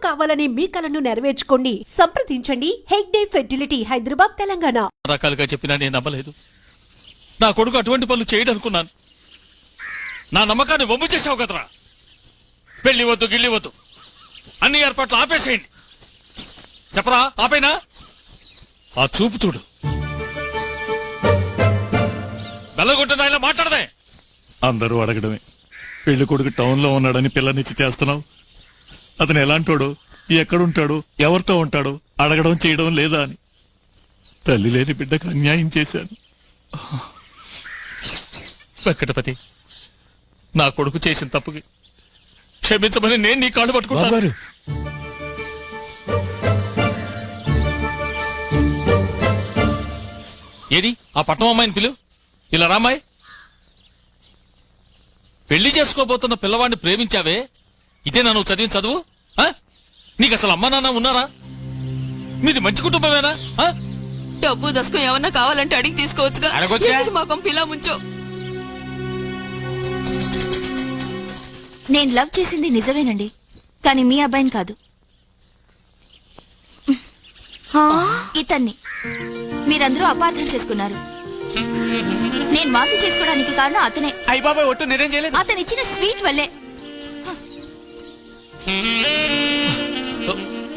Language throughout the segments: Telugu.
కావాలనే మీ కలను నెరవేర్చుకోండి. సంప్రదించండి హెగ్డే ఫెర్టిలిటీ, హైదరాబాద్, తెలంగాణ. రకాలుగా చెప్పినా నేను నమ్మలేదు. నా కొడుకు అటువంటి పనులు చేయడనుకున్నాను. నా నమ్మకాన్ని వమ్ము చేసావు కదరా. పెళ్లి వద్దు, గిల్లి వద్దు, అన్ని ఏర్పాట్లు ఆపేసేయండి. చెప్పరా, ఆపేనా? ఆ చూపు చూడు, బెల్లగొట్టిన ఇలా మాట్లాడదే. అందరూ అడగడమే, పెళ్లి కొడుకు టౌన్ లో ఉన్నాడని పిల్లనిచ్చి చేస్తున్నావు. అతను ఎలాంటోడు, ఎక్కడుంటాడు, ఎవరితో ఉంటాడు అడగడం చేయడం లేదా అని. తల్లి లేని బిడ్డకు అన్యాయం చేశాను. వెంకటపతి, నా కొడుకు చేసిన తప్పుకి క్షమించమని నేను నీ కాళ్ళు పట్టుకుంటాను. ఏది ఆ పట్నం అమ్మాయిని పిలు. ఇలా రామాయ్. పెళ్లి చేసుకోబోతున్న పిల్లవాడిని ప్రేమించావే, ఇదేనా నువ్వు చదివిన చదువు? నీకు అసలు అమ్మా నాన్న ఉన్నారా? మీది మంచి కుటుంబమేనా? డబ్బు దశకం ఏమన్నా కావాలంటే అడిగి తీసుకోవచ్చుగా. మా పంపిలా ముంచో. నేను లవ్ చేసింది నిజమేనండి, కానీ మీ అబ్బాయిని కాదు, ఇతన్ని. మీరందరూ అపార్థం చేసుకున్నారు. నేను వాంతి చేసుకోవడానికి కారణం అతనే. అయ్యబాబాయ్, ఒట్టు నేనేం చేయలేదు. అతను ఇచ్చిన స్వీట్ వల్లే.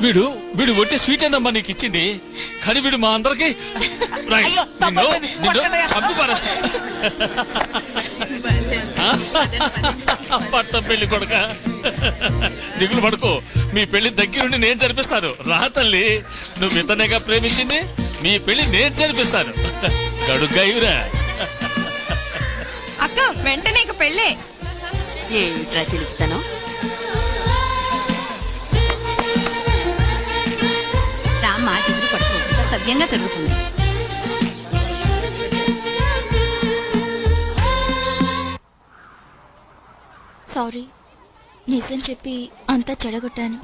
వీడు వీడు ఒట్టి స్వీట్ అన్నమ్మా నీకు ఇచ్చింది, కానీ వీడు మా అందరికి పట్టం పెళ్లి కొడుక. దిగులు పడుకో, మీ పెళ్లి దగ్గరుండి నేను జరిపిస్తాను. రా తల్లి, నువ్వు ఇతనేగా ప్రేమించింది, మీ పెళ్లి నేను జరిపిస్తాను. గడుగ్గాయురా. అక్క వెంటనే ఇక పెళ్ళే. ఏమిట్రా చిలుపుతాను? రామ్మా, దిగులు పడుకో, సవ్యంగా జరుగుతుంది. సారీ, నిజం చెప్పి అంతా చెడగొట్టాను.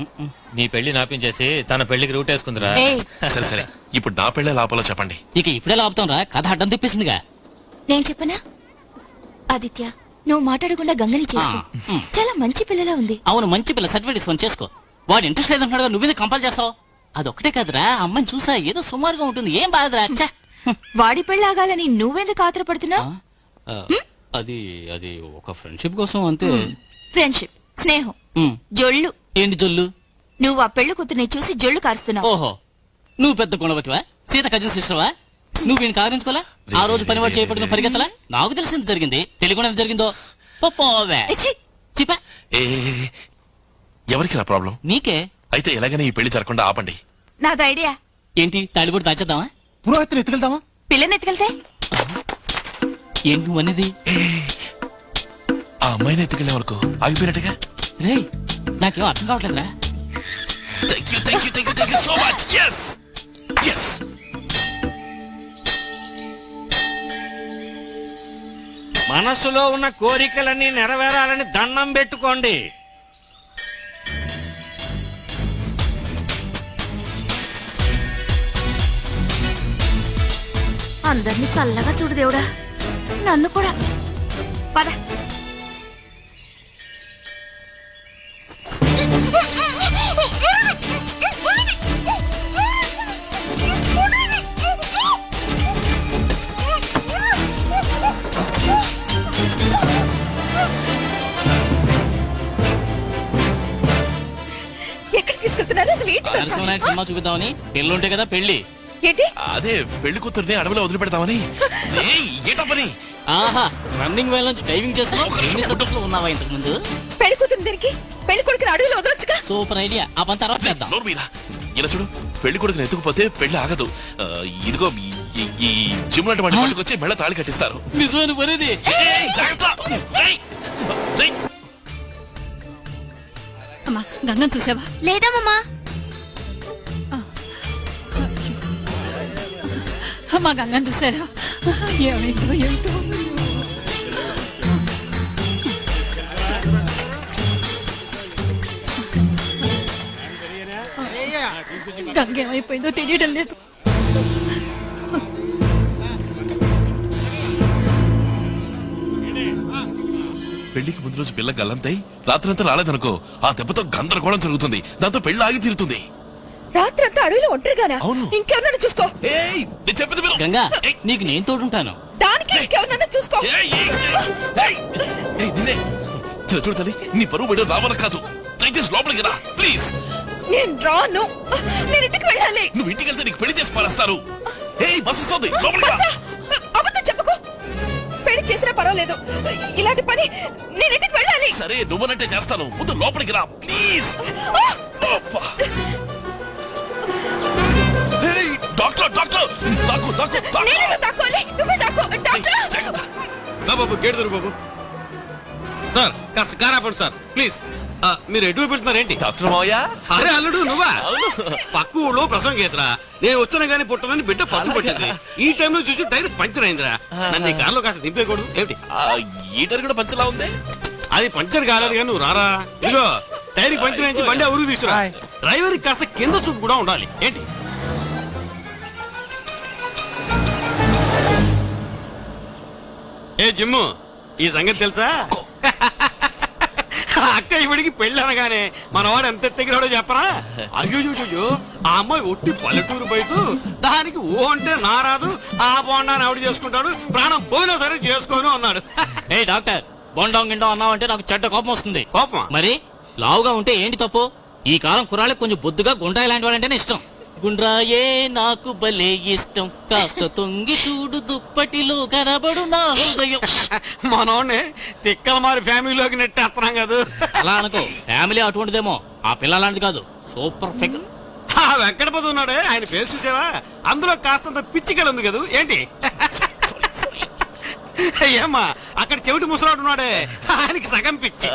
నీ పెళ్లి నాపించేసి తన పెళ్లికి రూట్ వేసుకుందిరా. సరే సరే, ఇప్పుడు నా పెళ్లి లాపాలో చెప్పండి. ఇక ఇప్పుడే లాపుతాం రా, కథ అడ్డం తిప్పేసిందిగా. నేను చెప్పనా? ఆదిత్య, నువ్వు మాట్లాడకుండా గంగని చేసుకో. చాలా మంచి పిల్లలా ఉంది. అవును, మంచి పిల్ల, సర్టిఫికేట్ తీసుకొని చేసుకో. వాడు ఇంట్రెస్ట్ లేదంటున్నాడు, నువ్వేది కంపల్ చేస్తావు? అదొక్కటే కదరా, అమ్మని చూసా ఏదో సుమారుగా ఉంటుంది, ఏం బాధరా. వాడి పెళ్ళాగాలని నువ్వెందుకు ఆత్రపడుతున్నావు? అది అది ఒక ఫ్రెండ్షిప్ కోసం అంతే. ఫ్రెండ్షిప్, స్నేహం, జొల్లు. ఏంటి జొల్లు? నువ్వు ఆ పెళ్లి కూతుర్ని చూసి జొల్లు కారుస్తున్నావు. ఓహో, నువ్వు పెద్ద గుణవతివా? సీత కజు సిస్టర్వా? నువ్వు వీడిని కారించుకోలే? ఆ రోజు పనివాడు చేయబడిన పరిగెత్తలా? నాకు తెలిసింది జరిగింది, తెలియకుండా జరిగిందో పోవే. చిపా, ఎవరికి నా ప్రాబ్లం? నీకే. అయితే ఎలాగైనా ఈ పెళ్లి జరగకుండా ఆపండి. నాది ఐడియా. ఏంటి, తాళిబొట్టు దాచేద్దామా? పురోహితుని ఎత్తుకెళ్దామా? పిల్లని ఎత్తుకెళ్తే? ఏంటి నువ్వు అనేది? ఆ అమ్మాయిని ఎత్తుకెళ్లే వరకు ఆగిపోయినట్టుగా. రే, నాకేం అర్థం కావట్లేదురా. So much. yes yes మనస్సులో ఉన్న కోరికలన్నీ నెరవేరాలని దండం పెట్టుకోండి. అందరినీ చల్లగా చూడు దేవుడా, నన్ను కూడా. పద. ఎక్కడ తీసుకెళ్తున్నారు? సినిమా చూపిద్దామని. పెళ్ళుంటే కదా పెళ్లి. ఏంటి? అదే పెళ్లి కూతుర్ని అడవిలో వదిలిపెడతామని. ఏంటో పని? ఆహా, రన్నింగ్ వేల నుంచి డైవింగ్ చేస్తున్నావు. ఉన్నావా ఇంతకు ముందు? పెళ్లి కూతురు దగ్గరికి పెళ్లి కొడుకుని అడవిలో వదలొచ్చుగా. Super idea. ఆ పని తర్వాత చేద్దాం. ఇలా చూడు, పెళ్లి కొడుకుని ఎత్తుకుపోతే పెళ్లి ఆగదు. ఇదిగో ఈ జిమ్ లాంటి వాటి పట్టుకొచ్చి మెళ్ళ తాళి కట్టిస్తారు. నిజమైన పనిది. అమ్మా, గంగం చూసావా? లేదమ్మా. అమ్మా, గంగం చూసారా? ఏమైందో ఏంటో. గంగ ఏమైపోయిందో తెలియడం లేదు. పెళ్లికి ముందు రోజు పిల్ల గల్లంతై రాత్రంతా రాలేదనుకో, ఆ దెబ్బతో గందరగోళం జరుగుతుంది. దాంతో పెళ్లి ఆగి తీరుతుంది. రాత్రంతా అడవిలో ఒంటరిగానా? అవును. ఇంకెవరన్నా చూసుకో. ఏయ్, నేను చెప్పేది విను. గంగా నీకు నేను తోడుంటాను. దానికి ఇంకెవరన్నా చూసుకో. ఏయ్, ఏయ్, ఏయ్, ఏయ్, నిన్నే. చూడు తల్లి, నీ పరువు బయట రావాల కాదు. దయచేసి లోపలికి రా ప్లీజ్. నేను రాను. నేను ఇంటికి వెళ్ళాలి. నువ్వు ఇంటికి వెళ్తే నీకు పెళ్లి చేసి పారేస్తారు. ఏయ్, బస్ వస్తుంది, లోపలికి రా. అబద్ధం చెప్పుకో. పెళ్లి చేసినా పర్వాలేదు, ఇలాంటి పని నేను ఇంటికి వెళ్ళాలి. సరే, నువ్వనంటే చేస్తాను. ముందు లోపలికి రా ప్లీజ్. డాక్టర్ డాక్టర్, దాక్కు దాక్కు దాక్కు. నేను దాక్కోవాలి, నువ్వే దాక్కో. డాక్టర్, జాగ్రత్త. బాబు గేట్ దొరు బాబు. సార్ కాస్త కారాపండి సార్ ప్లీజ్. మీరు ఎటు వెళ్తున్నారేంటి? డాక్టర్ మావయ్య. అరే అల్లుడు నువ్వా? పక్క ఊళ్ళో ప్రసవం చేసరా. నేను వచ్చినా గానీ పుట్టనని బిడ్డ పట్టు పట్టింది. ఈ టైంలో చూసి టైర్ పంచర్ అయిందిరా. నన్ను ఈ కార్లో కాస్త దింపేయకూడదు ఏమిటి? ఈటర్ కూడా పంచలా ఉంది. అది పంచర్ కాలేదు కానీ నువ్వు రారా. ఇదిగో టైర్ పంచర్ అయించి బండి ఊరికి తీసుకురా. డ్రైవర్ కాస్త కింద చూపు కూడా ఉండాలి ఏంటి? ఏ జిమ్ము, ఈ సంగతి తెలుసా? అక్క ఇవిడికి పెళ్లి అనగానే మనవాడు ఎంత ఎత్తగిరాడో చెప్పరా? అయ్యో ఆ అమ్మాయి ఒట్టి పల్లెటూరు బయట, దానికి ఓ అంటే నారాదు, ఆ బోండాన్ని ఆవిడ చేసుకుంటాడు, ప్రాణం పోయినా సరే చేసుకోను అన్నాడు. ఏ డాక్టర్, బొండం గిండం అన్నావంటే నాకు చెడ్డ కోపం వస్తుంది. కోపమా? మరి లావుగా ఉంటే ఏంటి తప్పు? ఈ కాలం కుర్రాళ్ళకి కొంచెం బొద్దుగా గుండ్రాయి లాంటి వాళ్ళంటేనే ఇష్టం. గుండ్రాయే నాకు భలే ఇష్టం, కాస్త తొంగి చూడు దుప్పటిలో కనబడు నా హృదయం. మనోడిని తిక్కల మారి ఫ్యామిలీలోకి నెట్టేస్తున్నాం కదా. అలా అనుకో, ఫ్యామిలీ అటువంటిదేమో, ఆ పిల్ల లాంటిది కాదు. Super figure. ఆ వెంకటపతి ఉన్నాడే, ఆయన పేరు చూసావా? అందులో కాస్తంత పిచ్చికలు ఉంది కదా ఏంటి? ఏమ్మా అక్కడ చెవిటి ముసలాడు ఉన్నాడే, ఆయనకి సగం పిచ్చి.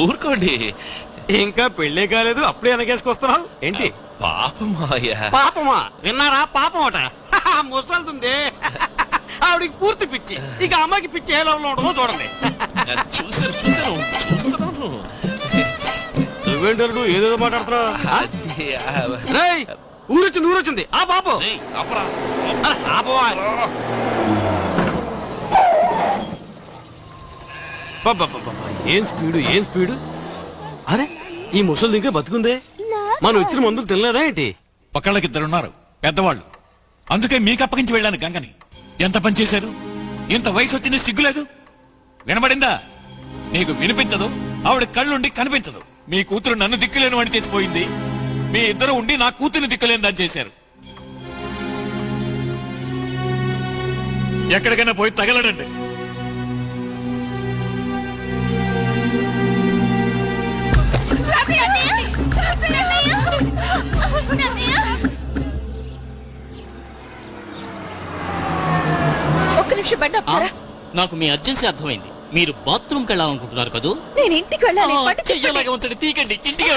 ఊరుకోండి. ఇంకా పెళ్లే కాలేదు అప్పుడే వెనకేసుకొస్తున్నావు ఏంటి? పాపం మావయ్య. పాపమా? విన్నారా? పాపం అట. ముసలుతుంది, ఆవిడికి పూర్తి పిచ్చి. ఇక అమ్మాయికి పిచ్చి ఏ లెవెల్లో ఉండదో చూడండి. చూస్తున్నాను. నువ్వేంటారు ఏదేదో మాట్లాడుతున్నావు? ఊరొచ్చింది ఆ బాబు. ఏం స్పీడు. అరే ఈ ముసలి ఇంకా బతుకుందే. మనం ఇచ్చిన మందులు తినలేదా ఏంటి? ఒకళ్ళకిద్దరున్నారు పెద్దవాళ్ళు, అందుకే మీకు అప్పగించి వెళ్ళాను గంగని. ఎంత పని చేశారు? ఇంత వయసు వచ్చింది, సిగ్గులేదు? వినబడిందా? నీకు వినిపించదు, ఆవిడ కళ్ళుండి కనిపించదు. మీ కూతురు నన్ను దిక్కులేని వాడిని చేసిపోయింది, మీ ఇద్దరు ఉండి నా కూతురుని దిక్కులేని దాన్ని చేశారు. ఎక్కడికైనా పోయి తగలడండి. ఒక్క నిమిషం బండి ఆపుతారా? నాకు మీ అర్జెన్సీ అర్థమైంది. మీరు బాత్రూమ్ కి వెళ్ళాలనుకుంటున్నారు కదా? నేను ఇంటికి వెళ్ళాలి. బండి చెయ్యలాగా ఉంచండి, తీకండి. ఇంటికి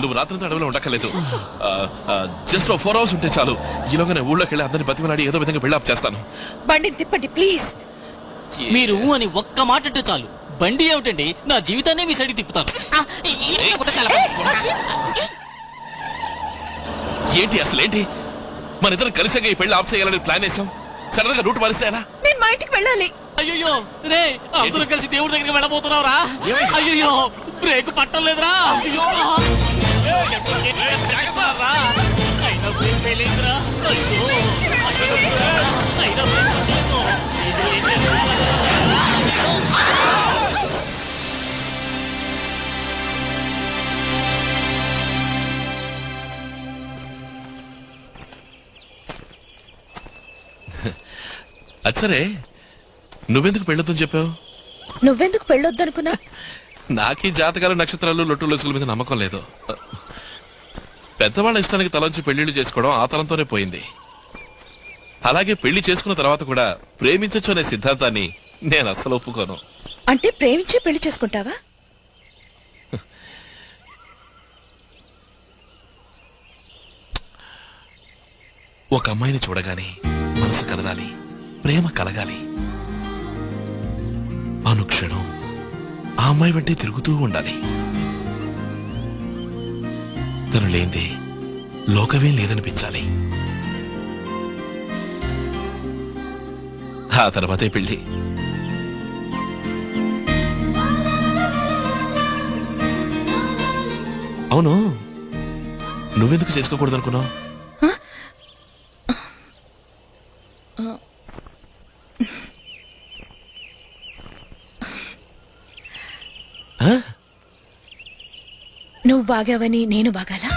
నువ్వు రాత్రి అడవిలో ఉండక్కర్లేదు. జస్ట్ 4 hours ఉంటే చాలు. ఈలోగానే ఊళ్ళోకి వెళ్ళి అందరిని బతిమలాడి ఏదో విధంగా బిల్డప్ చేస్తాను. బండిని తిప్పండి ప్లీజ్. మీరు అని ఒక్క మాట అంటే చాలు. బండి ఏమిటండి, నా జీవితాన్ని మీ సైడ్ తిప్పుతాను. ఏంటి అసలేంటి? మన ఇద్దరు కలిసిగా ఈ పెళ్లి ఆఫ్ చేయాలని ప్లాన్ వేసాం. సడన్ గా రూట్ మారిస్తే ఎలా? నేను మా ఇంటికి వెళ్ళాలి. అయ్యో రే, అందరూ కలిసి దేవుడి దగ్గరికి వెళ్ళబోతున్నావురా? అయ్యో బ్రేక్ పట్టలేదురా. అచ్చరే, నువ్వెందుకు పెళ్ళొద్దని చెప్పావు? నువ్వెందుకు పెళ్ళొద్దనుకున్నా? నాకీ జాతకాలు, నక్షత్రాలు, లొట్టు లొసుగుల మీద నమ్మకం లేదు. పెద్దవాళ్ళ ఇష్టానికి తలంచి పెళ్లిళ్ళు చేసుకోవడం ఆ తలంతోనే పోయింది. అలాగే పెళ్లి చేసుకున్న తర్వాత కూడా ప్రేమించొచ్చు అనే సిద్ధాంతాన్ని నేను అస్సలు ఒప్పుకోను. అంటే ప్రేమించి పెళ్లి చేసుకుంటావా? ఒక అమ్మాయిని చూడగానే మనసు కదలాలి, ప్రేమ కలగాలి. అనుక్షణం ఆ అమ్మాయి వెంటే తిరుగుతూ ఉండాలి. తను లేందే లోకమే లేదనిపించాలి. ఆ తర్వాతే పెళ్లి. అవును, నువ్వెందుకు చేసుకోకూడదు అనుకున్నావు? నువ్వు బాగావని నేను బాగాలా?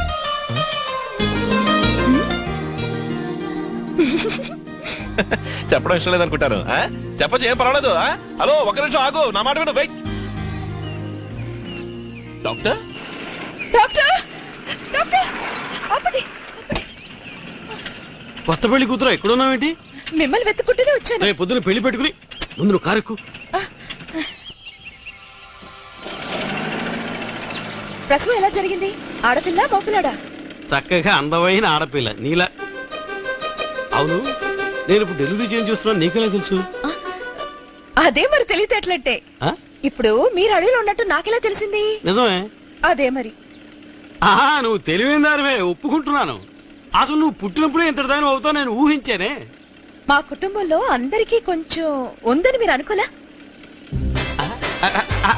చెప్పడం ఇష్టం లేదనుకుంటాను. చెప్పచ్చు, ఏం పర్వాలేదు. హలో, ఒక్క నిమిషం ఆగు, నా మాట విను. వెయిట్. డాక్టర్ డాక్టర్ డాక్టర్ ఆపండి. కొత్త పెళ్లి కూతురు ఎక్కడున్నావేంటి? మిమ్మల్ని వెతుక్కుంటూనే వచ్చాను. రేపు పొద్దున పెళ్లి పెట్టుకుని ముందు నువ్వు కారెక్కు. ప్రసవం ఎలా జరిగింది? ఆడపిల్ల మగపిల్లాడా? చక్కగా అందమైన ఆడపిల్ల నీలా. అవును, నేను ఇప్పుడు డెలివరీ చేంజ్ చూస్తున్నాను, నీకెలా తెలుసు? అదే మరి తెలియటట్లంటే. ఆ? ఇప్పుడు మీరు అడవిలో ఉన్నట్టు నాకెలా తెలిసింది? నిజమే. అదే మరి. ఆహా, నువ్వు తెలివైన దానివే, ఒప్పుకుంటున్నాను. అసలు నువ్వు పుట్టినప్పుడే ఇంత దాని అవుతావు నేను ఊహించానే. మా కుటుంబంలో అందరికీ కొంచెం ఉందని మీరు అనుకోలే?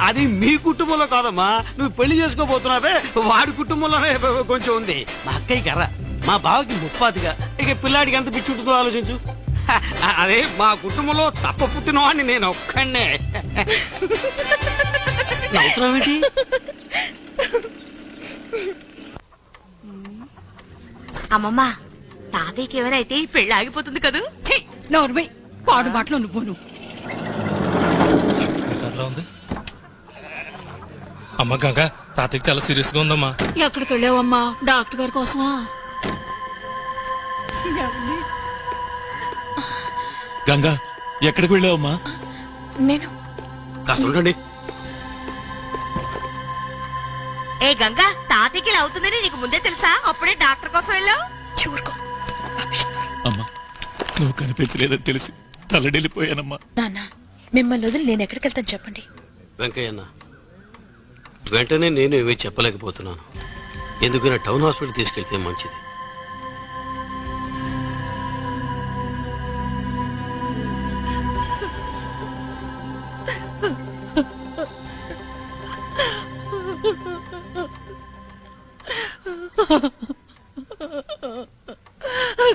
అది మీ కుటుంబంలో కాదమ్మా, నువ్వు పెళ్లి చేసుకోబోతున్నావే వాడి కుటుంబంలోనే కొంచెం ఉంది. మా అక్కయ్య కర్ర, మా బావకి ముప్పాతిగా, ఇక పిల్లాడికి ఎంత పిచ్చి ఉంటుందో ఆలోచించు. అదే మా కుటుంబంలో తప్ప పుట్టిన వాడిని నేను ఒక్కడే. నవ్వుతున్నావేంటి? అమ్మమ్మా, తాతయ్యకి ఏమైనా అయితే ఈ పెళ్లి ఆగిపోతుంది కదూ. నోర్మై పాడు మాటలు నువ్వును. ఉంది అమ్మ గంగ, తాతయ్యకి చాలా సీరియస్ గా ఉందమ్మా. ఎక్కడికి వెళ్ళావమ్మా? డాక్టర్ గారి కోసమా? గంగా, ఎక్కడికి వెళ్ళావమ్మా? నేను కాస్త ఉండండి. ఏ గంగా, తాతయ్యకి ఇలా అవుతుందని నీకు ముందే తెలుసా? అప్పుడే డాక్టర్ కోసం వెళ్ళావు. చూరుకో. అమ్మా, నువ్వు కనిపించలేదని తెలిసి తల్లడిల్లిపోయానమ్మా. నాన్న, మిమ్మల్ని వదిలి నేను ఎక్కడికి వెళ్తాను చెప్పండి. వెంకయ్యన్న, వెంటనే నేను ఏమీ చెప్పలేకపోతున్నాను. ఎందుకైనా టౌన్ హాస్పిటల్ తీసుకెళ్తే మంచిది.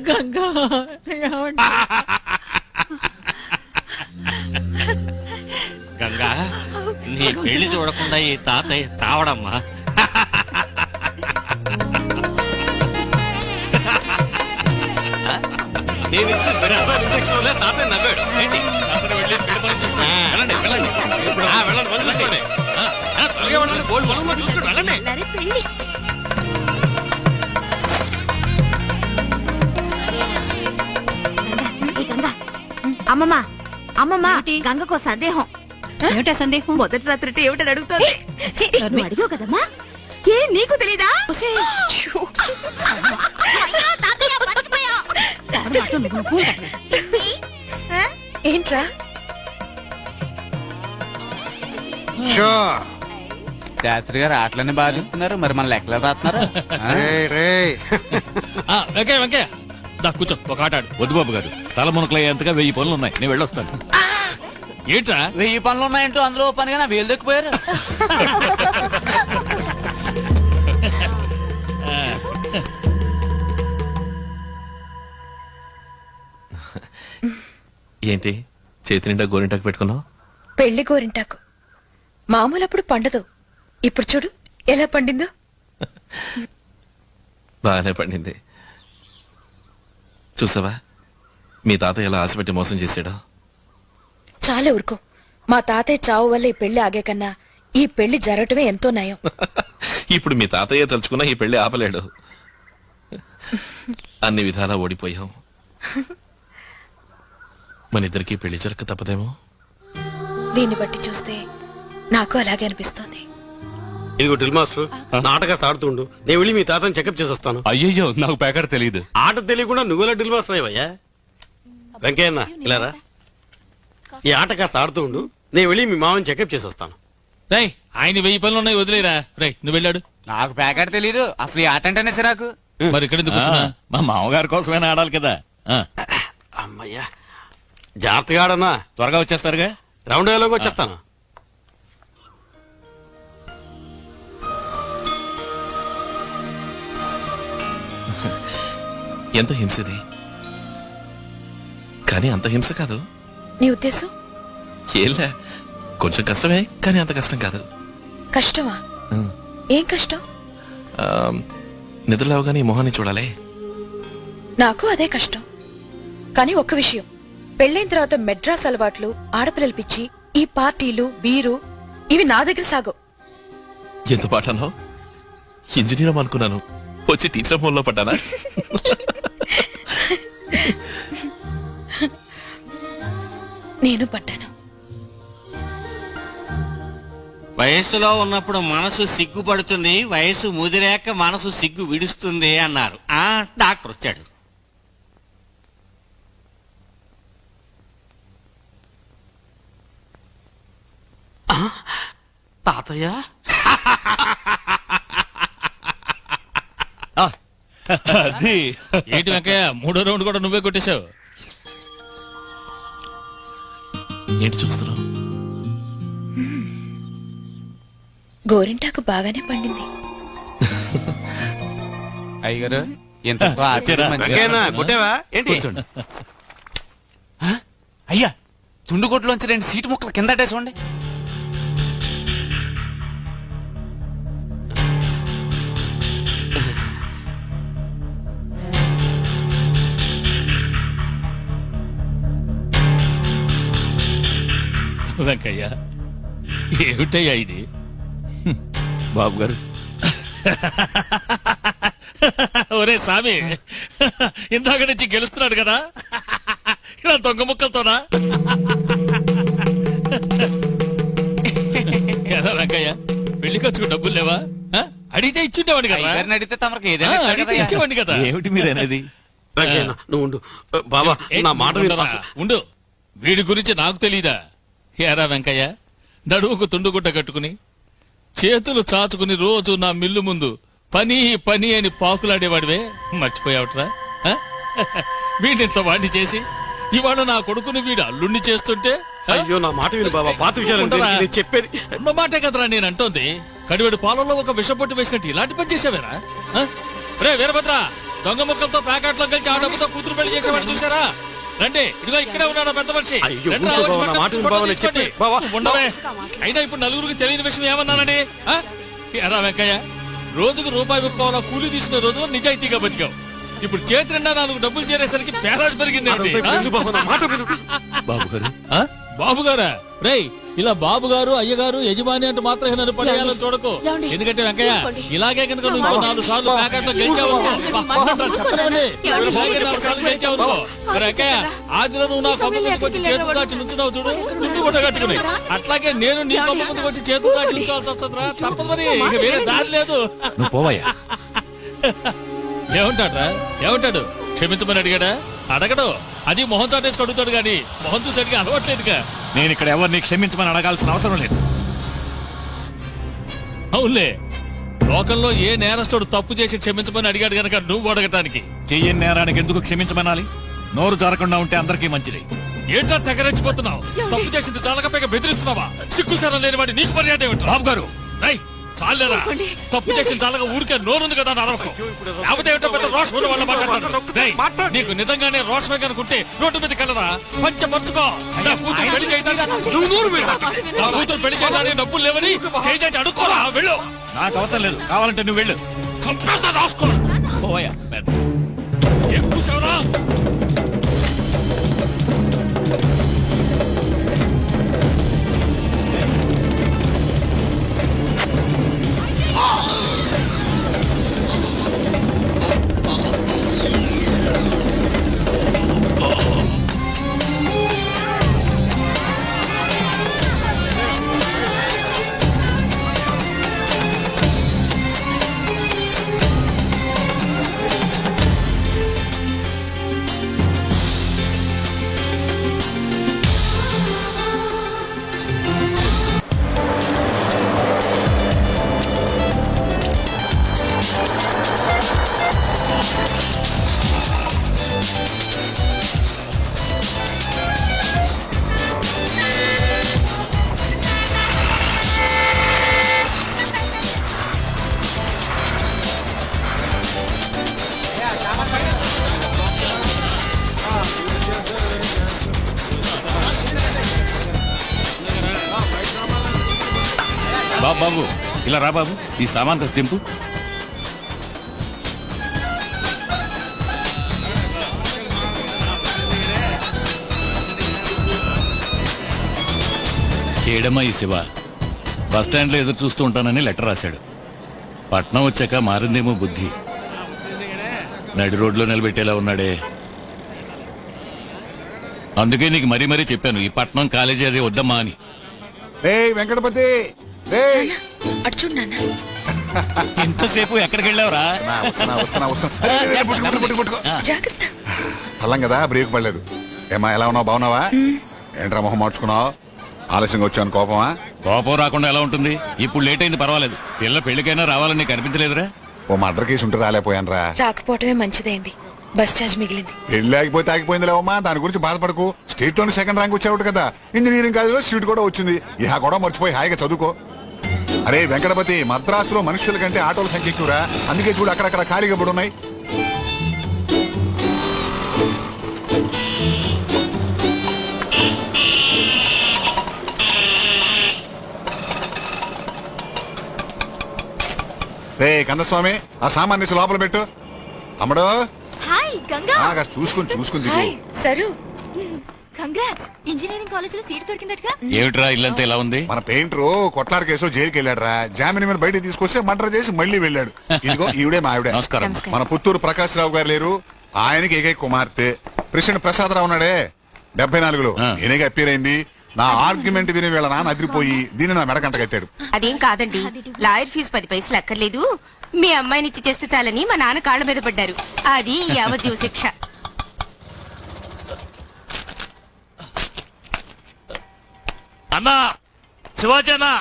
గంగా గంగా, నీ పెళ్లి చూడకుండా ఈ తాతయ్య చావడమ్మా. నేను ఇచ్చిన బెనారస్ ఇంజెక్షన్ వల్లే తాతయ్య నవ్వాడు. ఏంటి? వెళ్ళండి, వెళ్ళండి. వెళ్ళండి, పని చూసుకోండి. త్వరగా వెళ్ళండి, గోల్డ్ పొలంలో చూసుకోండి, వెళ్ళండి. పెళ్లి అమ్మమ్మ, అమ్మమ్మ, గంగకో సందేహం. ఏమిటా సందేహం? మొదటి రాత్రి ఏమిటని అడుగుతుంది. నువ్వు అడిగావు కదమ్మా, ఏ నీకు తెలీదా? అయ్యో, తాతయ్య, బతికిపోయావ్. పాడు మాటలు నువ్వు. ఏంట్రా? శాస్త్రి గారు ఆటలన్నీ బాగా చెప్తున్నారు, మరి మన లెక్కలు రాస్తున్నారు. వెంకయ్య, వెంకయ్య, దా కూర్చో, ఒక ఆట ఆడు. వద్దు బాబు గారు, తల మునకలయ్యేంతగా 1000 పనులు ఉన్నాయి, నేను వెళ్ళొస్తాను. ఏంట్రా 1000 పనులు ఉన్నాయంటూ అందులో పనిగా నా వేలు దక్కిపోయారు. ఏంటి చేతి నిండా గోరింటాకు పెట్టుకున్నావు? పెళ్లి గోరింటాకు మామూలప్పుడు పండదు, ఇప్పుడు చూడు ఎలా పండిందో. బాగానే పండింది. చూసావా మీ తాతయ్య ఎలా ఆశపెట్టి మోసం చేశాడో? చాలే ఊరుకో. మా తాతయ్య చావు వల్ల ఈ పెళ్లి ఆగే కన్నా ఈ పెళ్లి జరగటమే ఎంతో నయం. ఇప్పుడు మీ తాతయ్య తలుచుకున్నా ఈ పెళ్లి ఆపలేడు. అన్ని విధాలా ఓడిపోయాం. మన ఇద్దరికి పెళ్లి జరగక తప్పదేమో. దీన్ని బట్టి చూస్తే నాకు అలాగే అనిపిస్తోంది. ఇదిగో డ్రిల్ మాస్టర్, నాటక సాడుతుండు, నేను వెళ్ళి మీ తాతని చెకప్ చేసి వస్తాను. అయ్యయ్యో, నాకు పేకాడ తెలియదు. ఆట తెలియకుండా నువ్వెలా డ్రిల్ మాస్టర్ అయ్యా? వెంకయ్యన్న, ఇలారా. ఈ ఆట కాస్త ఆడుతూ ఉండు, నేను వెళ్ళి మీ మామని చెకప్ చేసి వస్తాను. రై, ఆయన 1000 పనులు ఉన్నాయి, వదిలేరా. రై, నువ్వు వెళ్ళాడు. నాకు పేకాడ తెలీదు, అసలు ఈ ఆట అంటేనే సిరాకు. మరి ఇక్కడ ఎందుకు కూర్చున్నా? మా మామగారి కోసమైనా ఆడాలి కదా. అమ్మయ్యా, జాగ్రత్తగా ఆడన్నా. త్వరగా వచ్చేస్తారుగా. రౌండ్ వేలోకి వచ్చేస్తాను. ఎంత హింసది, కానీ అంత హింస కాదు. నీ ఉద్దేశం? ఏలే, కొంచెం కష్టమే, కానీ అంత కష్టం కాదు. కష్టమా? ఏం కష్టం? నిద్రలేవగానే ఈ మొహాన్ని చూడాలి. నాకు అదే కష్టం. కానీ ఒక్క విషయం, పెళ్ళైన తర్వాత మెడ్రాస్ అలవాట్లు, ఆడపిల్లలు పిచ్చి, ఈ పార్టీలు, బీరు ఇవి నా దగ్గర సాగవు. ఎంత పాటనో, ఇంజనీర్ అనుకున్నాను, వచ్చి టీచర్ ఫోన్లో పడ్డానా? నేను పడ్డాను. వయస్సులో ఉన్నప్పుడు మనసు సిగ్గుపడుతుంది, వయసు ముదిరాక మనసు సిగ్గు విడుస్తుంది అన్నారు. డాక్టర్ వచ్చాడు. తాతయ్య, అది ఏంటి వెంకయ్య, 3వ రౌండ్ కూడా నువ్వే కొట్టేశావు. ఏంటి చూస్తున్నావు? గోరింటాకు బాగానే పండింది. అయ్యగారు ఎంత కొట్టేవా ఏంటి? అయ్యా, తుండుగొడ్లోంచి 2 సీటు ముక్కలు కింద చూడండి. వెంకయ్య, ఏమిటయ్యా ఇది? బాబు గారు, ఒరే సామి, ఇందాక నుంచి గెలుస్తున్నాడు కదా, ఇలా దొంగ ముక్కలతోనా? కదా వెంకయ్య, పెళ్లి ఖర్చుకు డబ్బులు లేవా? అడిగితే ఇచ్చుండేవాడి కదా. అయ్యగారిని అడిగితే తమరికి అడిగితే ఇచ్చేవాడిని కదా. ఏమిటి మీరు అనేది? నువ్వు ఉండు బాబా, నా మాట ఉండు. వీడి గురించి నాకు తెలీదా? ఏరా వెంకయ్య, నడువుకు తుండుగుడ్డ కట్టుకుని చేతులు చాచుకుని రోజు నా మిల్లు ముందు పని పని అని పాకులాడేవాడివే, మర్చిపోయావట్రా? వీడింత వాడిని చేసి ఇవాళ నా కొడుకుని వీడు అల్లుణ్ణి చేస్తుంటే, అయ్యో నా మాట విను బాబా, పాత విషయాలు చెప్పేది ఉన్న మాటే కదరా నేను అంటోంది. కడివెడు పాలలో ఒక విషపొట్టు వేసినట్టు ఇలాంటి పని చేసావేరా? రే వీరభద్ర, దొంగ ముక్కలతో ప్యాకెట్లో కలిసి ఆ డబ్బుతో కూతురు పెళ్లి చేసేవాడు చూసారా? రండి, ఇదిగో ఇక్కడే ఉన్నాడు పెద్ద మనిషి. ఉండవే, అయినా ఇప్పుడు నలుగురికి తెలియని విషయం ఏమన్నానండి? ఎరా వెంకయ్య, రోజుకు ₹1 కూలీ తీసుకునే రోజు నిజాయితీగా బతికావు. ఇప్పుడు చేతి నిండా 4 డబ్బులు చేరేసరికి పేరాజ్ పెరిగింది. బాబు గారు, బాబు గారా? రేయ్, ఇలా బాబు గారు, అయ్యగారు, యజమాని అంటూ మాత్రం నన్ను పడేయాలని చూడకు. ఎందుకంటే వెంకయ్య, ఇలాగే కనుక నువ్వు 4 సార్లు ప్యాకెట్లో గెలిచావు వెంకయ్య, ఆదిలో నువ్వు నా కొమ్మ ముందుకు వచ్చి చేతులు దాచి నుంచున్నావు చూడు, నువ్వు కూడా కట్టుకుని, అట్లాగే నేను నీ కొమ్మ ముందుకు వచ్చి చేతులు దాచి ఉంచాల్సి వస్తుందిరా. తప్పదు మరి, ఇక వేరే దారి లేదు. నువ్వు పోవయ్యా. ఏమంటాడ్రా? ఏమంటాడు? క్షమించమని అడిగాడా? అడగడు. అది మొహం చాటేసి అడుగుతాడు గాని మొహం చూసేట్టుగా అలవాట్లేదుగా. నేను ఇక్కడ ఎవరిని క్షమించమని అడగాల్సిన అవసరం లేదు. అవునులే, లోకంలో ఏ నేరస్తుడు తప్పు చేసి క్షమించమని అడిగాడు గనక నువ్వు అడగటానికి. చెయ్యని నేరానికి ఎందుకు క్షమించమనాలి? నోరు జారకుండా ఉంటే అందరికీ మంచిది. ఏంటా తెగరెచ్చిపోతున్నావు? తప్పు చేసింది చాలకపోయిగా బెదిరిస్తున్నావా? సిగ్గుసారం లేని వాడి నీకు మర్యాద ఏమిటి? బాబు గారు, చాలేరా, తప్పు చేసిన చాలగా ఊరికే నోరుంది కదా నరకం. లేకపోతే ఏమిటో పెద్ద రోషం ఉన్న వాళ్ళ మాట్లాడతారు. నీకు నిజంగానే రోషమే కనుకుంటే రోడ్డు మీద కలరా పంచమర్చుకో. నా కూతురు పెళ్లి చేయడానికి డబ్బులు లేవని చేయించి అడుక్కోరా. వెళ్ళు. నాకు అవసరం లేదు, కావాలంటే నువ్వు వెళ్ళు. చంపేస్తా రాసుకో. పోయా. ఏం కూర్చోవరా? బాబు ఇలా రా బాబు, ఈ సామాన్ దింపు. ఏడమ్మా ఈ శివ బస్ స్టాండ్ లో ఎదురు చూస్తూ ఉంటానని లెటర్ రాశాడు. పట్నం వచ్చాక మారిందేమో బుద్ధి. నడి రోడ్లో నిలబెట్టేలా ఉన్నాడే. అందుకే నీకు మరీ మరీ చెప్పాను, ఈ పట్నం కాలేజీ అదే వద్దమ్మా అని. వెంకటపతి అటు చూడు నాన్న. ఇంతసేపు ఎక్కడికి వెళ్ళావురా? జాగ్రత్త. అల్లం కదా, బ్రేక్ పడలేదు. ఏమా ఎలా ఉన్నావు, బాగున్నావా? ఏంట్రా మొహం మార్చుకున్నావు? ఆలస్యంగా వచ్చాను, కోపమా? కోపం రాకుండా ఎలా ఉంటుంది? ఇప్పుడు లేట్ అయింది పర్వాలేదు, పిల్ల పెళ్లికైనా రావాలని కనిపించలేదురా? ఓ మర్డర్ కేసు ఉంటే రాలేపోయాను రా. రాకపోవటమే మంచిదైంది, బస్ ఛార్జ్ మిగిలింది. పెళ్లి ఆగిపోతే ఆగిపోయింది లేవమ్మా, దాని గురించి బాధపడకు. స్టేట్ లోని సెకండ్ ర్యాంక్ వచ్చావు కదా, ఇంజనీరింగ్ కాలేజీలో సీట్ కూడా వచ్చింది. ఇహా కూడా మర్చిపోయి హాయిగా చదువుకో. అరే వెంకటపతి, మద్రాసులో మనుషుల కంటే ఆటోల సంఖ్య ఎక్కువరా, అందుకే చూడు అక్కడక్కడ ఖాళీగా పడి ఉన్నాయి. కందస్వామి, ఆ సామాన్ తీసి లోపల పెట్టు. అమ్మడు హాయ్ గంగా. చూసుకుని hi sir. Congrats, engineering college లో సీట్ దొరికిందటగా. ఏమిట్రా ఇల్లంతా ఎలా ఉంది? మన పెయింటర్ కొట్లాడ కేసులో జైలుకి వెళ్ళాడు రా. జామీన్ మీద బయటకు తీసుకొస్తే మర్డర్ చేసి మళ్ళీ వెళ్ళాడు. ఇదిగో ఈవిడే మా ఆవిడే. నమస్కారం. మన పుత్తూరు ప్రకాశ్ రావు గారు లేరు, ఆయనకి ఏకైక కుమార్తె. ప్రెసిడెంట్ ప్రసాద్ రావు ఉన్నాడే 74లో, నేనేగా అప్పీర్ అయింది. నా ఆర్గ్యుమెంట్ విని వీళ్ళ నాన్న అదిరిపోయి దీన్ని నా మెడకంట కట్టాడు. అదేం కాదండి, లాయర్ ఫీజు 10 పైసలు అక్కర్లేదు, మీ అమ్మాయినిచ్చి చేస్తే చాలని మా నాన్న కాళ్ళ మీద పడ్డారు. అది యావజ్జీవ శిక్ష. అన్నా శివాజీ అన్నా.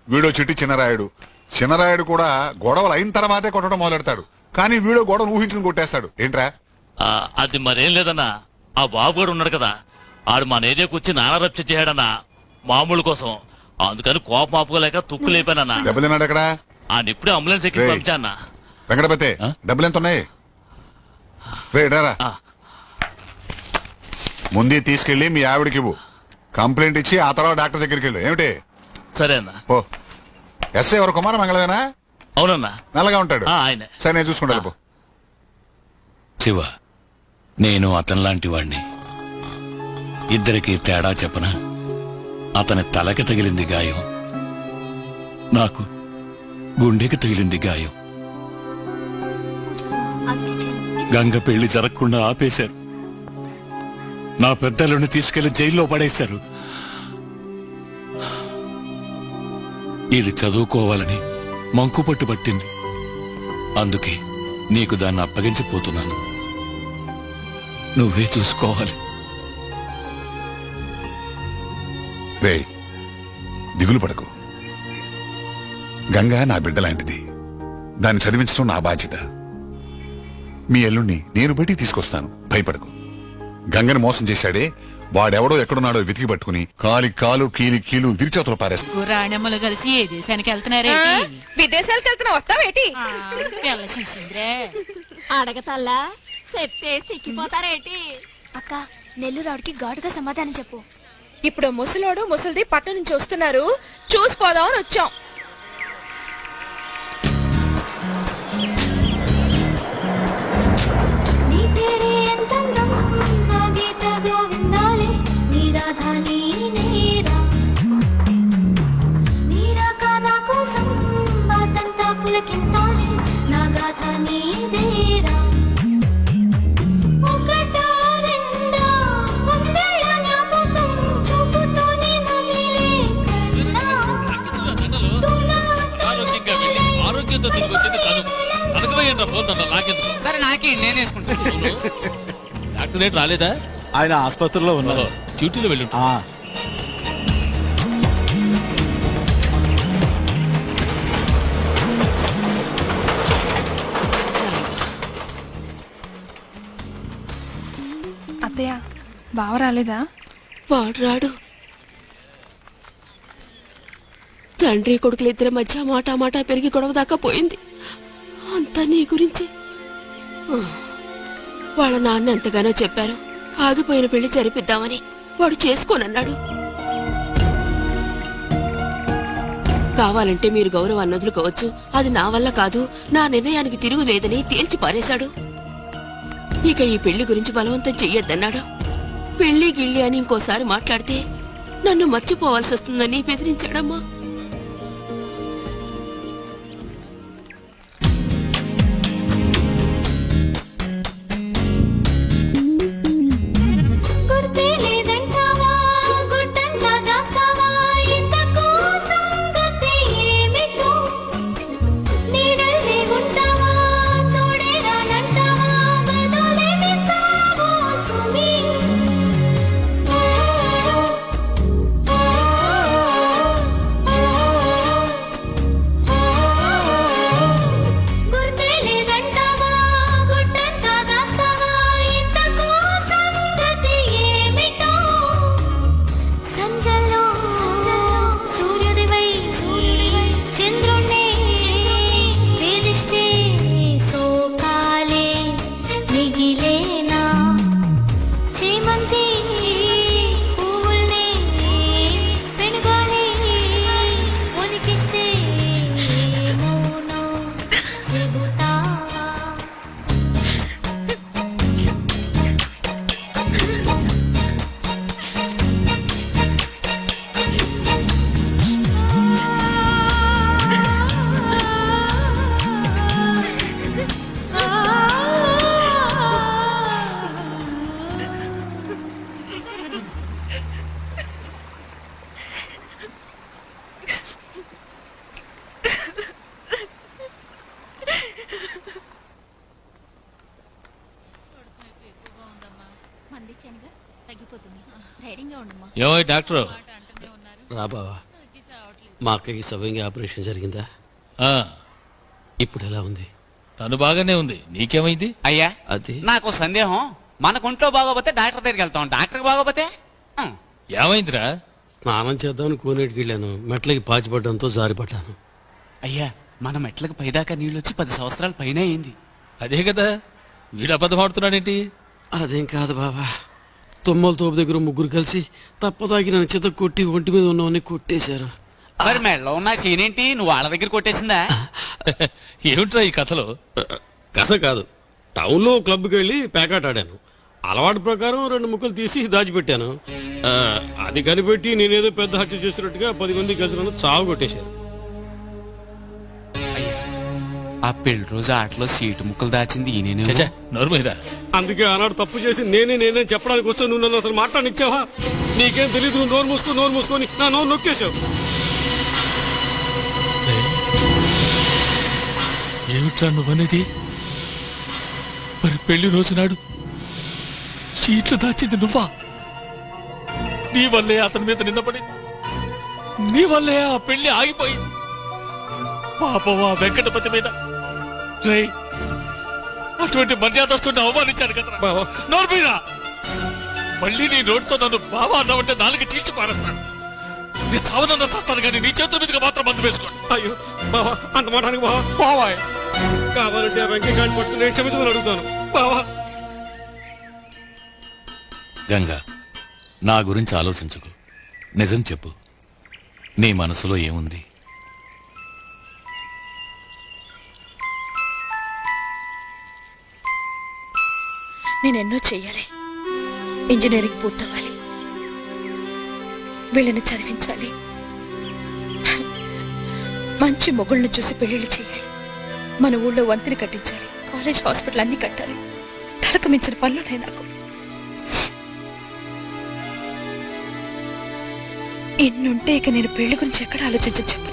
వీడో చిట్టి చిన్నరాయుడు కూడా గొడవలు అయిన తర్వాతే కొట్టడం మొదలెడతాడు. కానీ వీడో గొడవలు ఊహించుకుని కొట్టేస్తాడు. ఏంట్రా? అది మరేం లేదన్నా, ఆ బాబు గారు ఉన్నాడు కదా, ఆడు మన ఏరియాకి వచ్చి నానా రచ్చ చేయడన్నా మామూలు కోసం. అందుకని కోపం ఆపుకోలేక తుక్కు లేపానన్నా. దెబ్బతిన్నాడు ఎక్కడ? ఆయన ఇప్పుడే అంబులెన్స్ ఎక్కి పంపించానా. వెంకటపతి, డబ్బులు ఎంత ఉన్నాయి? ముందే తీసుకెళ్లి మీ ఆవిడకి ఇవ్వు. కంప్లైంట్ ఇచ్చి ఆ తర్వాత డాక్టర్ దగ్గరికి వెళ్ళు. ఏమిటి? సరే అన్నా. ఓ ఎస్ఐ ఎవరు? కుమార మంగళవేనా? అవునన్నా. నల్లగా ఉంటాడు. ఆయనే. సరే నేను చూసుకుంటా. శివ, నేను అతనిలాంటి వాణ్ణి. ఇద్దరికి తేడా చెప్పనా? అతని తలకి తగిలింది గాయం, నాకు గుండెకి తగిలింది గాయం. గంగ పెళ్లి జరగకుండా ఆపేశారు. నా పెద్దలను తీసుకెళ్లి జైల్లో పడేశారు. ఇది చదువుకోవాలని మంకుపట్టు పట్టింది. అందుకే నీకు దాన్ని అప్పగించిపోతున్నాను. నువ్వే చూసుకోవాలి. రే, దిగులు పడకు. గంగా నా బిడ్డ లాంటిది. దాన్ని చదివించడం నా బాధ్యత. మీ ఎల్లుణ్ణి నేను బయటికి తీసుకొస్తాను, భయపడకు. గంగని మోసం చేశాడే వాడెవడో ఎక్కడున్నాడో వెతికి పట్టుకుని కాలు కీలు విరిచేతలు పారేస్తా. రాణమ్మలు కలిసి ఏ దేశానికి వెళ్తున్నారేటి? విదేశాలకు వెళ్తున్నా, వస్తావేటి? అడగతల్లా చెప్తే సిక్కిపోతారేటి? అక్క, నెల్లూరాడికి ఘాటుగా సమాధానం చెప్పు. ఇప్పుడు ముసలోడు ముసలిది పట్టణం నుంచి వస్తున్నారు, చూసిపోదామని వచ్చాం. ఆరోగ్యంతో తిరిగి వచ్చేది చదువు. అనకపోయిండ్రా పోతుంటా నాకెందుకు. సరే నాకే, నేను వేసుకుంటాను. డాక్టర్ రేటు రాలేదా? ఆయన ఆసుపత్రిలో ఉన్నారు. డ్యూటీలో వెళ్ళి. అత్తయ్య, బావ రాలేదా? వాడు రాడు. తండ్రి కొడుకులు ఇద్దరి మధ్య మాట పెరిగి గొడవ దాకా పోయింది. అంతా నీ గురించి. వాళ్ళ నాన్న ఎంతగానో చెప్పారు, ఆగిపోయిన పెళ్లి జరిపిద్దామని. వాడు చేసుకోనన్నాడు. కావాలంటే మీరు గౌరవాన్ని వదులుకోవచ్చు, అది నా వల్ల కాదు, నా నిర్ణయానికి తిరుగులేదని తేల్చి పారేశాడు. ఇక ఈ పెళ్లి గురించి బలవంతం చెయ్యొద్దన్నాడు. పెళ్లి గిళ్ళి అని ఇంకోసారి మాట్లాడితే నన్ను మర్చిపోవాల్సి వస్తుందని బెదిరించాడమ్మా. ఏమో డాక్టర్ రా బావా, మా అక్కకి సవ్యంగా ఆపరేషన్ జరిగిందా? ఇప్పుడు ఎలా ఉంది? తను బాగానే ఉంది. నీకేమైంది? అయ్యా అది నాకు సందేహం. మనకు ఒంట్లో బాగోపోతే డాక్టర్ దగ్గరికి వెళ్తాం, డాక్టర్ బాగోపోతే ఏమైందిరా? స్నానం చేద్దామని కోనేటికి వెళ్ళాను, మెట్లకి పాచిపడ్డంతో జారిపడ్డాను. అయ్యా మన మెట్లకు పైదాకా నీళ్ళొచ్చి 10 సంవత్సరాల పైన అయింది. అదే కదా, వీడు అబద్ధం ఆడుతున్నాడేంటి? అదేం కాదు బాబా, తుమ్మల తోపు దగ్గర ముగ్గురు కలిసి తప్పదాకి నన్ను చేత కొట్టి ఒంటి మీద ఉన్నవన్నీ కొట్టేశారు. మరి మెడలో ఉన్న సీనేంటి, నువ్వు వాళ్ళ దగ్గర కొట్టేసిందా? ఏమిట్రా ఈ కథలో? కథ కాదు, టౌన్ లో క్లబ్కి వెళ్ళి ప్యాకాట్ ఆడాను. అలవాటు ప్రకారం 2 ముక్కలు తీసి దాచిపెట్టాను. అది కనిపెట్టి నేనేదో పెద్ద హత్య చేసినట్టుగా 10 మంది కలిసి నన్ను చావు కొట్టేశారు. ఆ పెళ్లి రోజు ఆటలో సీటు ముక్కలు దాచింది ఈయనే. నోరుమీరా. అందుకే ఆనాడు తప్పు చేసి నేనే చెప్పడానికి వస్తే నువ్వు నన్ను అసలు మాట్లాడిచ్చావా? నీకేం తెలియదు, నువ్వు నోరు మూసుకొని నా నోరు నొక్కేశావు. ఏమిట్రా నువ్వనేది? మరి పెళ్లి రోజు నాడు సీట్లు దాచింది నువ్వా? నీ వల్లే అతని మీద నిందపడి, నీ వల్లే ఆ పెళ్లి ఆగిపోయింది. పాపం ఆ వెంకటపతి మీద అటువంటి మర్యాదస్తుని అవమానించాను కదా. నోర్మీరా, మళ్ళీ నీ నోటితో నన్ను బావా అన్నావంటే 4 చీల్చి పారేస్తాను. నీ చావనన్నా చేస్తాను కానీ నీ చేతుల మీదుగా మాత్రం మందు వేసుకోండి. అయ్యో బావా, అంత మాటానికి బావా కావాలంటే ఆ వెంకయ్య పట్టు నేను క్షమించమని అడుగుతాను. బావా గంగా, నా గురించి ఆలోచించుకు. నిజం చెప్పు, నీ మనసులో ఏముంది? నేనెన్నో చెయ్యాలి. ఇంజనీరింగ్ పూర్తవ్వాలి, వీళ్ళని చదివించాలి, మంచి మొగుళ్ళని చూసి పెళ్లిళ్ళు చేయాలి, మన ఊళ్ళో వంతిని కట్టించాలి, కాలేజ్ హాస్పిటల్ అన్ని కట్టాలి. తలకు మించిన పనులున్నాయి నాకు. ఇన్నుంటే ఇక నేను పెళ్లి గురించి ఎక్కడ ఆలోచించని చెప్పను.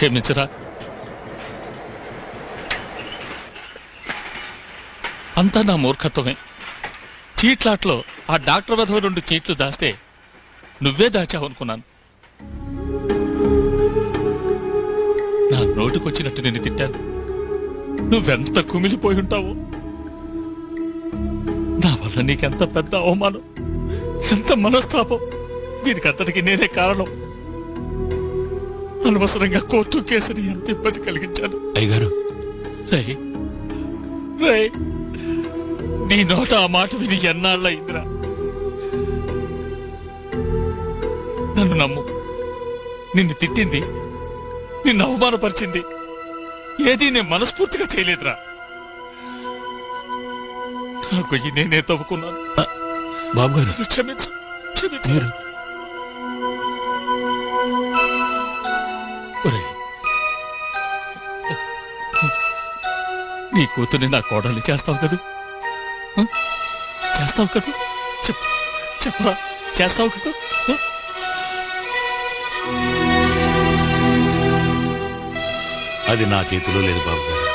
క్షమించరా. అంతా నా మూర్ఖత్వమే. చీట్లాట్లో ఆ డాక్టర్ వధవ 2 చీట్లు దాస్తే నువ్వే దాచావనుకున్నాను. నోటికొచ్చినట్టు నిన్ను తిట్టాను. నువ్వెంత కుమిలిపోయి ఉంటావో. నా వల్ల నీకెంత పెద్ద అవమానం, ఎంత మనస్తాపం. దీనికంతటికి నేనే కారణం. అనవసరంగా కోర్టు కేసుని ఎంత ఇబ్బంది కలిగించాను. అయ్యగారు, రేయ్, నీ నోట ఆ మాట విని ఎన్నాళ్ళయిందిరా. నన్ను నమ్ము. నిన్ను తిట్టింది, నిన్ను అవమానపరిచింది ఏదీ నేను మనస్ఫూర్తిగా చేయలేదురా. నా గొయ్యి నేనే తవ్వుకున్నాను. బాబు గారు, క్షమించు, క్షమించు. ఒరేయ్, నీ కూతుర్ని నా కోడలు చేస్తావు కదూ? చేస్తావు కదూ? చెప్పరా, చేస్తావు కదూ? అది నా చేతిలో లేదు బాబు గారు.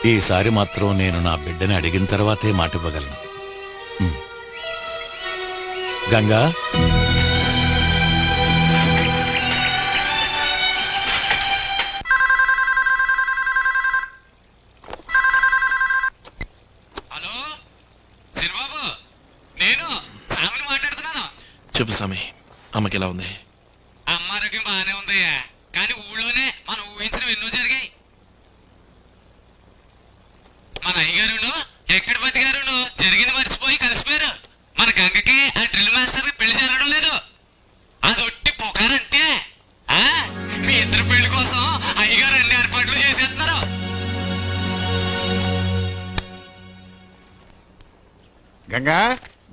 ఈసారి మాత్రం నేను నా బిడ్డని అడిగిన తర్వాతే మాట ఇవ్వగలను. గంగా, హలో సిరిబాబు, నేను సామిని మాట్లాడుతున్నాను. చెప్పు స్వామి, అమ్మకి ఎలా ఉంది? అమ్మ ఆరోగ్యం బాగానే ఉందయ్యా, కానీ ఊళ్ళోనే మనం ఊహించిన ఎన్నో జరిగాయి. మన అయ్యగారును ఎక్కడిపతి గారును జరిగింది మర్చిపోయి కలిసిపోయారు. మన గంగకి ఆ డ్రిల్ మాస్టర్ కి పెళ్లి జరగడం లేదు. అది ఒట్టి పుకారంతే. మీ ఇద్దరు పెళ్లి కోసం అయ్యగారు అన్ని ఏర్పాట్లు చేసేస్తున్నారు. గంగా,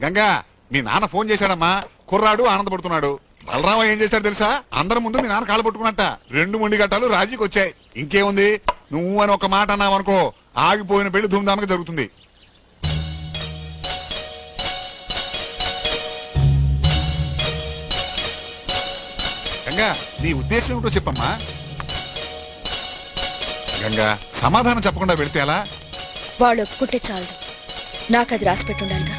గంగా, మీ నాన్న ఫోన్ చేశాడమ్మా. కుర్రాడు ఆనందపడుతున్నాడు. బలరామ ఏం చేశాడు తెలుసా? అందరి ముందు మీ నాన్న కాళ్ళు పట్టుకున్నట్ట 2 మొండి గట్టాలు రాజీకి వచ్చాయి. ఇంకేముంది, నువ్వు అని ఒక మాట అన్నావనుకో, ఆగిపోయిన పెళ్లి ధూమ్ధామ్గా జరుగుతుంది. గంగా, నీ ఉద్దేశం ఏమిటో చెప్పమ్మా. గంగా, సమాధానం చెప్పకుండా వెళితే ఎలా? వాళ్ళు ఒప్పుకుంటే చాలు. నాకు అది రాసి పెట్టుండాలిగా.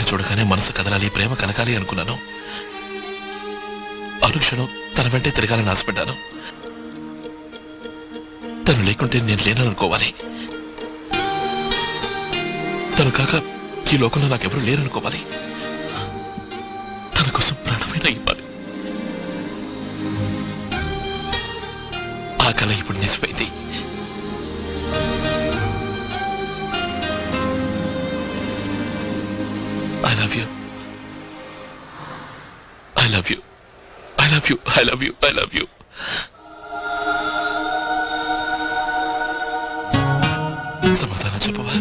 చూడగానే మనసు కదలాలి, ప్రేమ కలగాలి అనుకున్నాను. అనుక్షణం తన వెంటే తిరగాలని ఆశపడ్డాను. తను లేకుంటే నేను లేననుకోవాలి. తను కాక ఈ లోకంలో నాకెవరూ లేరనుకోవాలి. తన కోసం ప్రాణమైనా ఇవ్వాలి. ఆ కళ ఇప్పుడు నిజమైంది. I love you. I love you. I love you. I love you. I love you. సమాధానం చెప్పవా?